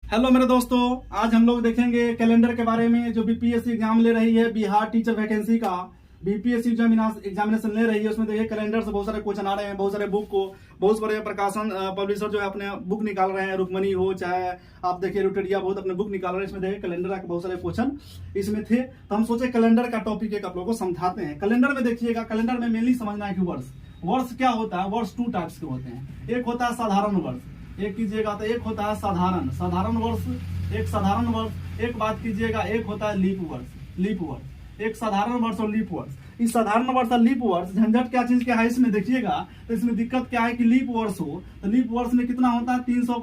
Hello मेरे दोस्तों, आज हम लोग देखेंगे कैलेंडर के बारे में। जो बीपीएससी एग्जाम ले रही है, बिहार टीचर वैकेंसी का बीपीएससी एग्जामिनेशन ले रही है, उसमें देखिए कैलेंडर से बहुत सारे क्वेश्चन आ रहे हैं। बहुत सारे बुक को बहुत बड़े प्रकाशन पब्लिशर जो है अपने बुक निकाल रहे हैं, रुकमणी हो चाहे आप देखिए रुटेरिया, बहुत अपने बुक निकाल रहे हैं। इसमें देखिए कैलेंडर के बहुत सारे क्वेश्चन इसमें थे, तो हम सोचे कैलेंडर का टॉपिक एक आप लोगों को समझाते हैं। कैलेंडर में देखिएगा, कैलेंडर में मेनली समझना है कि वर्ष क्या होता है। वर्ष 2 टाइप्स के होते हैं। एक होता है साधारण वर्ष, एक कीजिएगा तो एक होता है साधारण वर्ष, एक साधारण वर्ष। एक बात कीजिएगा, एक होता है लीप वर्ष, एक साधारण वर्ष और लीप वर्ष। इस साधारण वर्ष और लीप वर्ष झंझट क्या चीज क्या है इसमें देखिएगा, तो इसमें दिक्कत क्या है कि लीप वर्ष हो तो लीप वर्ष में कितना होता है 300,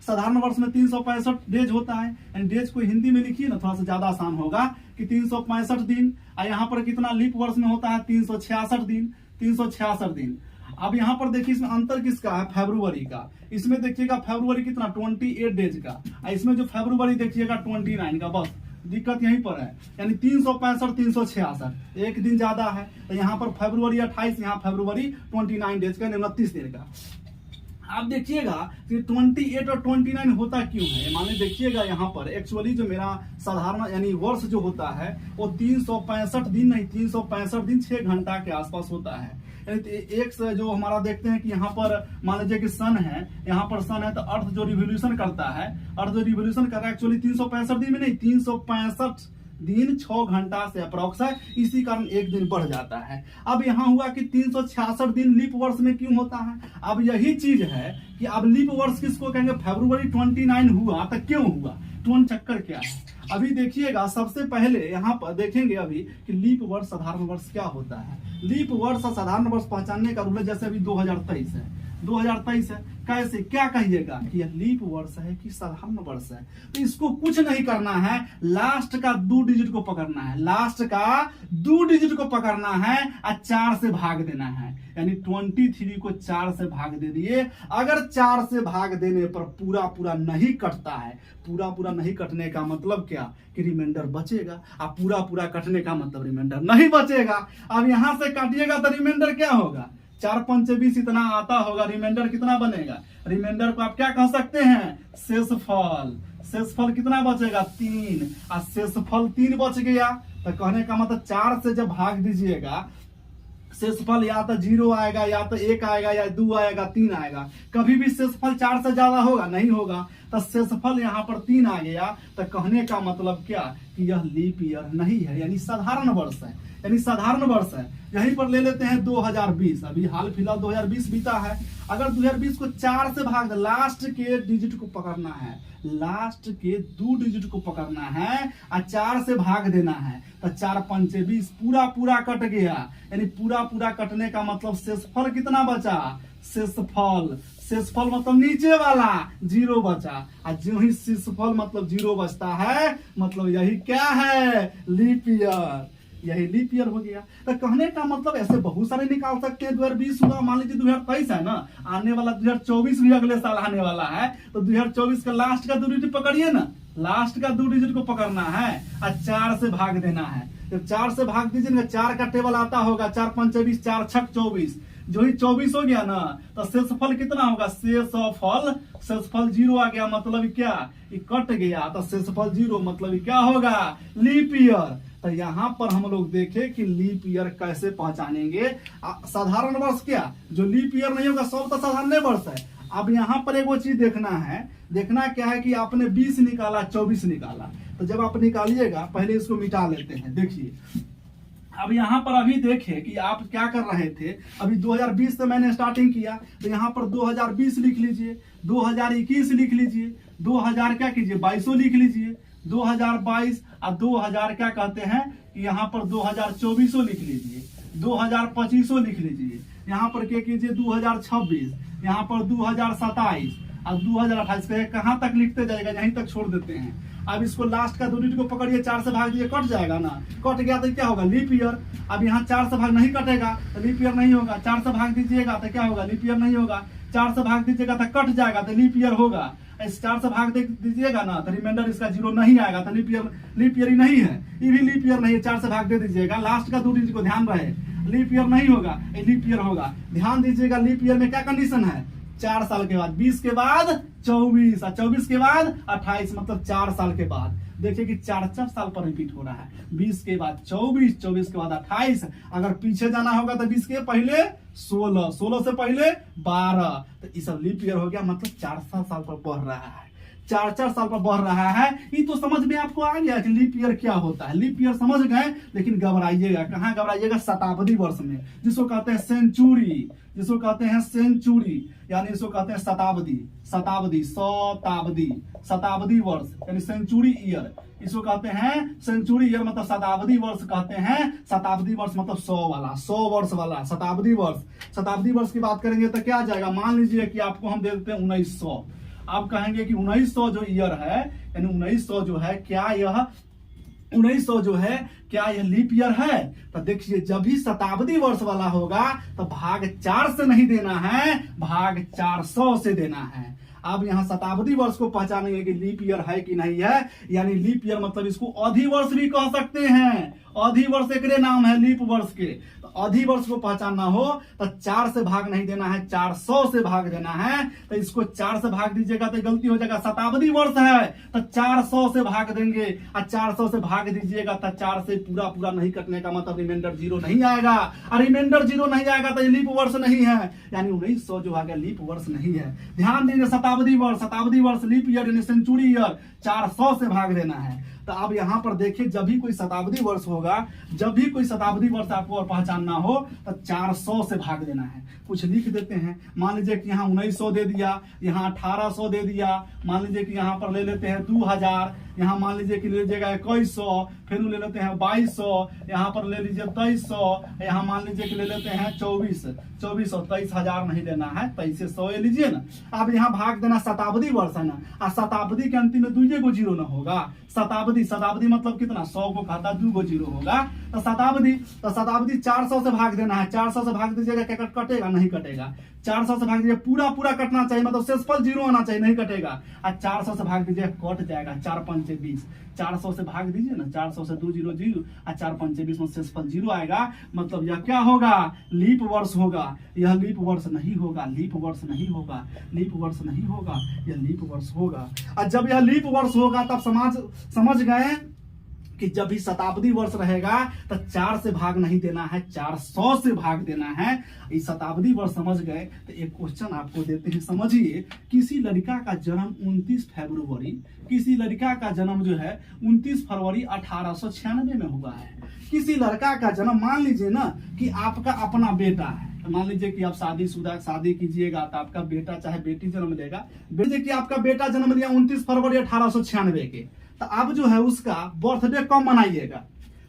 साधारण वर्ष में 365 डेज होता है। एंड डेज को हिंदी में लिखिए ना, थोड़ा सा ज्यादा आसान होगा कि 365 दिन। और यहाँ पर कितना लीप वर्ष में होता है 366 दिन। अब यहाँ पर देखिए इसमें अंतर किसका है, फरवरी का। इसमें देखिएगा फरवरी कितना 28 डेज का, इसमें जो फरवरी देखिएगा 29 का। बस दिक्कत यहीं पर है, यानी 365 366 एक दिन ज्यादा है। तो यहाँ पर फरवरी 28, यहाँ फरवरी 29 डेज का, 29 दिन का। आप देखिएगा कि 28 और 29 होता क्यों है, माने देखिएगा यहाँ पर एक्चुअली जो मेरा साधारण यानी वर्ष जो होता है वो 365 दिन नहीं, 365 दिन 6 घंटा के आसपास होता है। एक से जो हमारा देखते हैं कि यहाँ पर मान लीजिए कि सन है, यहाँ पर सन है तो अर्थ जो रिवोल्यूशन करता है, अर्थ जो रिवोल्यूशन कर रहा है एक्चुअली 365 दिन में नहीं, 365 दिन 6 घंटा से अप्रोक्स है। इसी कारण एक दिन बढ़ जाता है। अब यहाँ हुआ कि 366 दिन लीप वर्ष में क्यों होता है। अब यही चीज है कि अब लीप वर्ष किसको कहेंगे, फरवरी 29 हुआ तो क्यों हुआ, तो चक्कर क्या है। अभी देखिएगा, सबसे पहले यहाँ पर देखेंगे अभी कि लीप वर्ष साधारण वर्ष क्या होता है। लीप वर्ष और साधारण वर्ष पहचानने का रूल है, जैसे अभी 2023 है, 2023 है, कैसे क्या कहिएगा कि यह लीप वर्ष है कि साधारण वर्ष है। तो इसको कुछ नहीं करना है, लास्ट का 2 डिजिट को पकड़ना है, लास्ट का 2 डिजिट को पकड़ना है और 4 से भाग देना है। यानी 23 को 4 से भाग दे दिए। अगर 4 से भाग देने पर पूरा नहीं कटता है, पूरा नहीं कटने का मतलब क्या कि रिमाइंडर बचेगा, और पूरा कटने का मतलब रिमाइंडर नहीं बचेगा। अब यहां से काटिएगा तो रिमाइंडर क्या होगा, 4 5 20 इतना आता होगा। रिमाइंडर कितना बनेगा, रिमाइंडर को आप क्या कह सकते हैं, शेषफल। शेषफल कितना बचेगा 3, और शेषफल 3 बच गया। तो कहने का मतलब 4 से जब भाग दीजिएगा, शेषफल या तो 0 आएगा, या तो 1 आएगा, या 2 आएगा, 3 आएगा। कभी भी शेषफल 4 से ज्यादा होगा नहीं होगा। तो शेषफल यहाँ पर 3 आ गया। तो कहने का मतलब क्या कि यह लीप ईयर नहीं है, यानी साधारण वर्ष है, यानी साधारण वर्ष है। यहीं पर ले लेते हैं 2020, अभी हाल फिलहाल 2020 बीता है। अगर 2020 को 4 से भाग दे, लास्ट के डिजिट को पकड़ना है, लास्ट के 2 डिजिट को पकड़ना है और 4 से भाग देना है। तो 4 5 20 पूरा कट गया। यानी पूरा कटने का मतलब शेषफल कितना बचा, शेषफल मतलब नीचे वाला 0 बचा। और जो ही शेषफल मतलब 0 बचता है, मतलब यही क्या है, लीप ईयर। यही लीप ईयर हो गया। तो कहने का मतलब ऐसे बहुत सारे निकाल सकते हैं। 2020 हुआ, मान लीजिए 2023 है ना, आने वाला 2024 भी अगले साल आने वाला है। तो 2024 का लास्ट का 2 डिजिट पकड़िए ना, लास्ट का 2 डिजिट को पकड़ना है और 4 से भाग देना है। जब 4 से भाग दीजिएगा, 4 का टेबल आता होगा, 4 5 20, 4 6 24। जो ही 24 हो गया ना, तो शेषफल कितना होगा, शेषफल 0 आ गया। मतलब क्या, ये कट गया। तो शेषफल 0 मतलब क्या होगा, लीप ईयर। तो यहाँ पर हम लोग देखें कि लीप ईयर कैसे पहचानेंगे। साधारण वर्ष क्या, जो लीप ईयर नहीं होगा सब तो साधारण वर्ष है। अब यहाँ पर एक वो चीज देखना है, देखना क्या है कि आपने 20 निकाला, 24 निकाला। तो जब आप निकालिएगा, पहले इसको मिटा लेते हैं। देखिए अब यहाँ पर अभी देखें कि आप क्या कर रहे थे। अभी 2020 से मैंने स्टार्टिंग किया, तो यहाँ पर 2020 लिख लीजिए, 2021 लिख लीजिए, 2000 क्या कीजिए 22 लिख लीजिए, 2022 और 2000 क्या कहते हैं कि यहाँ पर 2024 लिख लीजिए, 2025 लिख लीजिए। यहाँ पर क्या कीजिए 2026, यहाँ पर 2027 और 2028। कहाँ तक लिखते जाएगा, यहीं तक छोड़ देते हैं। अब इसको लास्ट का 2 डिजिट को पकड़िए, 4 से भाग दीजिए, कट जाएगा ना, कट गया तो क्या होगा, लीप ईयर। अब यहाँ 4 से भाग नहीं कटेगा तो लीप ईयर नहीं होगा। 4 से भाग दीजिएगा तो क्या होगा, लीप ईयर नहीं होगा। 4 से भाग दीजिएगा तो कट जाएगा तो लीप ईयर होगा। इस 4 से भाग दीजिएगा ना तो रिमाइंडर इसका 0 नहीं आएगा, तो लीप ईयर ही नहीं है, ये भी लीप ईयर नहीं है। 4 से भाग दे दीजिएगा, लास्ट का 2 डिजिट को ध्यान रहे, लीप ईयर नहीं होगा, लीप ईयर होगा। ध्यान दीजिएगा, लीप ईयर में क्या कंडीशन है, 4 साल के बाद, 20 के बाद 24 और 24 के बाद 28 मतलब 4 साल के बाद। देखिए कि 4 साल पर रिपीट हो रहा है। 20 के बाद 24, 24 के बाद 28, अगर पीछे जाना होगा तो 20 के पहले 16, 16 से पहले 12, तो ये सब लीप ईयर हो गया, मतलब 4 साल पर बढ़ रहा है। 4 साल पर बढ़ रहा है। ये तो समझ में आपको आ गया कि लीप ईयर क्या होता है। लीप ईयर समझ गए, लेकिन घबराइएगा कहाँ, घबराइएगा शताब्दी वर्ष में, जिसको कहते हैं सेंचुरी, जिसको कहते हैं सेंचुरी, यानी इसको कहते हैं शताब्दी, शताब्दी शताब्दी शताब्दी वर्ष यानी सेंचुरी ईयर, इसको कहते हैं सेंचुरी ईयर, मतलब शताब्दी वर्ष कहते हैं। शताब्दी वर्ष मतलब 100 वाला, 100 वर्ष वाला शताब्दी वर्ष। शताब्दी वर्ष की बात करेंगे तो क्या आ जाएगा, मान लीजिए कि आपको हम दे देते हैं 1900, आप कहेंगे कि 1900 जो ईयर है, यानी 1900 जो है, क्या यह 1900 जो है क्या यह लीप ईयर है? तो देखिए जब भी शताब्दी वर्ष वाला होगा तो भाग 4 से नहीं देना है, भाग 400 से देना है। अब यहाँ शताब्दी वर्ष को पहचानेंगे कि लीप ईयर है कि नहीं है, यानी लीप ईयर मतलब इसको अधिवर्ष भी कह सकते हैं। अधिवर्ष एक नाम है लीप वर्ष के। तो अधिवर्ष को पहचानना हो तो 4 से भाग नहीं देना है, 400 से भाग देना है। तो इसको 4 से भाग दीजिएगा तो गलती हो जाएगा। शताब्दी वर्ष है तो 400 से भाग देंगे, और 400 से भाग दीजिएगा तो 4 से पूरा पूरा नहीं कटने का मतलब रिमाइंडर 0 नहीं आएगा, और रिमाइंडर 0 नहीं आएगा तो ये लीप वर्ष नहीं है, यानी 1900 जो आ गया लीप वर्ष नहीं है। ध्यान दीजिए, शताब्दी वर्ष लीप ईयर यानी सेंचुरी ईयर 400 से भाग देना है। तो अब यहाँ पर देखिए जब भी कोई शताब्दी वर्ष होगा, जब भी कोई शताब्दी वर्ष आपको और पहचानना हो तो 400 से भाग देना है। कुछ लिख देते हैं, मान लीजिए कि यहाँ 1900 दे दिया, यहाँ 1800 दे दिया, मान लीजिए कि यहाँ पर ले लेते हैं 2000, यहाँ मान लीजिए कि ले लीजिएगा 2100, फिर ले लेते हैं 2200, यहाँ पर ले लीजिए 2300, यहाँ मान लीजिए कि ले लेते हैं 2400, 23,000 नहीं लेना है, 2300 ले लीजिए ना। अब यहाँ भाग देना शताब्दी वर्ष है ना, और शताब्दी के अंतिम में 2 को 0 ना होगा। शताब्दी मतलब कितना, 100 को खाता 2 को 0 होगा। तो शताब्दी 400 से भाग देना है। 400 से भाग दीजिएगा, क्या कटेगा? नहीं कटेगा। 400 से भाग दीजिए, पूरा पूरा कटना चाहिए, मतलब शेषफल 0 आना चाहिए, नहीं कटेगा। और 400 से भाग दीजिए, कट जाएगा। 4 5 20, 400 से भाग दीजिए ना, 400 से 2 0 0, और 4 5 20 में शेषफल 0 आएगा, मतलब यह क्या होगा? लीप वर्ष होगा। यह लीप वर्ष नहीं होगा, लीप वर्ष नहीं होगा, लीप वर्ष नहीं होगा, यह लीप वर्ष होगा। और जब यह लीप वर्ष होगा तब समझ गए कि जब भी शताब्दी वर्ष रहेगा तो 4 से भाग नहीं देना है, 400 से भाग देना है। ये शताब्दी वर्ष समझ गए तो एक क्वेश्चन आपको देते हैं, समझिए। किसी लड़का का जन्म 29 फरवरी, किसी लड़का का जन्म जो है 29 फरवरी 1896 में हुआ है। किसी लड़का का जन्म, मान लीजिए ना कि आपका अपना बेटा है, मान लीजिए कि आप शादी कीजिएगा तो आपका बेटा चाहे बेटी जन्म लेगा। लीजिए कि आपका बेटा जन्म लिया 29 फरवरी 1896 के, तो अब जो है उसका बर्थडे कब मनाइएगा?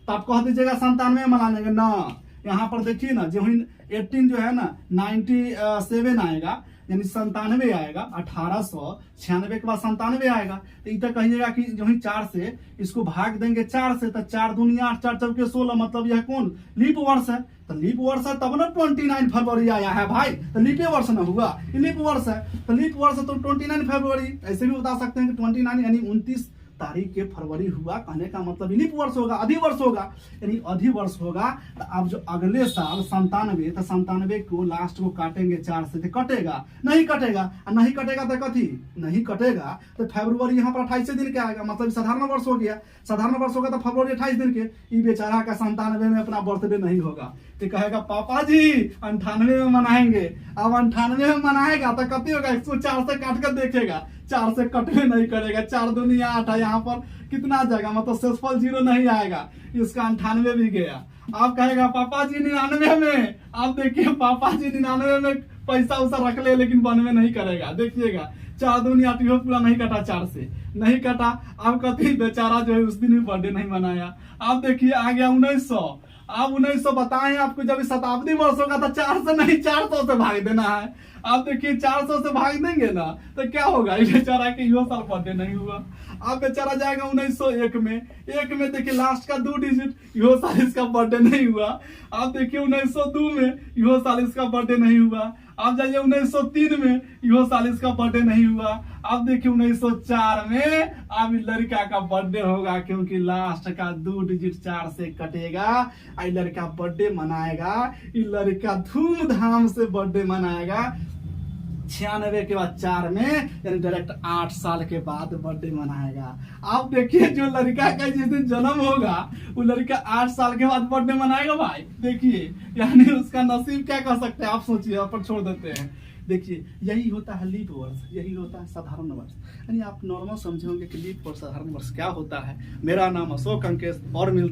तो आप कह दीजिएगा 97 में मनाएंगे ना। यहाँ पर देखिए ना, जो 18 जो है ना 97 आएगा, यानी 97 आएगा। 1896 के बाद 97 आएगा, तो इधर कहिएगा कि जो ही 4 से इसको भाग देंगे 4 से, तो 4 दूनिया 8, 4 चौके 16, मतलब यह कौन? लीप वर्ष है। तो लीप वर्ष है तब ना 29 फरवरी आया है भाई, तो लीपे वर्ष ना हुआ, ये लीप वर्ष है। तो लीप वर्ष है तो 29 फरवरी, ऐसे भी बता सकते हैं कि 29 यानी 29 तारीख के फरवरी हुआ, कहने का मतलब लीप वर्ष होगा, अधिवर्ष होगा, यानी अधिवर्ष होगा। तो अब जो अगले साल 97, तो 97 को लास्ट को काटेंगे 4 से, तो कटेगा? नहीं कटेगा। नहीं कटेगा तो कथी नहीं कटेगा? तो फरवरी यहाँ पर 28 दिन के आएगा, मतलब साधारण वर्ष हो गया। साधारण वर्ष होगा तो फरवरी 28 दिन के। ये बेचारा का 97 में अपना बर्थडे नहीं होगा, तो कहेगा पापा जी 98 में मनाएंगे। अब 98 में मनाएगा तो कति होगा? इसको 4 से काट कर देखेगा, 4 से कटवे नहीं करेगा। 4 दूनिया 8 है, यहाँ पर कितना आ जाएगा? मतलब शेषफल 0 नहीं आएगा, इसका 98 भी गया। आप कहेगा पापा जी 99 में, आप देखिए पापा जी 99 में पैसा उसा रख ले, लेकिन 92 नहीं करेगा। देखिएगा 4 दूनी 8 पूरा नहीं कटा, 4 से नहीं कटा। आप कति बेचारा जो है उस दिन भी बर्थडे नहीं मनाया। आप देखिए आ गया 1900। आप 1900 बताएं आपको, जब शताब्दी वर्ष होगा तो 4 से नहीं 400 से भाग देना है। आप देखिए 400 से भाग देंगे ना तो क्या होगा? ये बेचारा के यो साल बर्थडे नहीं हुआ। आप बेचारा जाएगा 1901 में, 1 में देखिए लास्ट का 2 डिजिट, यो साल इसका बर्थडे नहीं हुआ। आप देखिए 1902 में, यो साल इसका बर्थडे नहीं हुआ। आप जाइए 1903 में, यो साल इसका बर्थडे नहीं हुआ। आप देखिए 1904 में अब लड़का का बर्थडे होगा, क्योंकि लास्ट का 2 डिजिट 4 से कटेगा। आई लड़का बर्थडे मनाएगा, ये लड़का धूमधाम से बर्थडे मनाएगा। 96 के बाद 4 में, यानी डायरेक्ट 8 साल के बाद बर्थडे मनाएगा। आप देखिए जो लड़का का जिस दिन जन्म होगा वो लड़का 8 साल के बाद बर्थडे मनाएगा भाई। देखिए यानी उसका नसीब क्या कर सकते हैं आप सोचिए, आप पर छोड़ देते हैं। देखिए यही होता है लीप वर्ष, यही होता है साधारण वर्ष। यानी आप नॉर्मल समझे होंगे कि लीप और साधारण वर्ष क्या होता है। मेरा नाम अशोक अंकेश और मिलता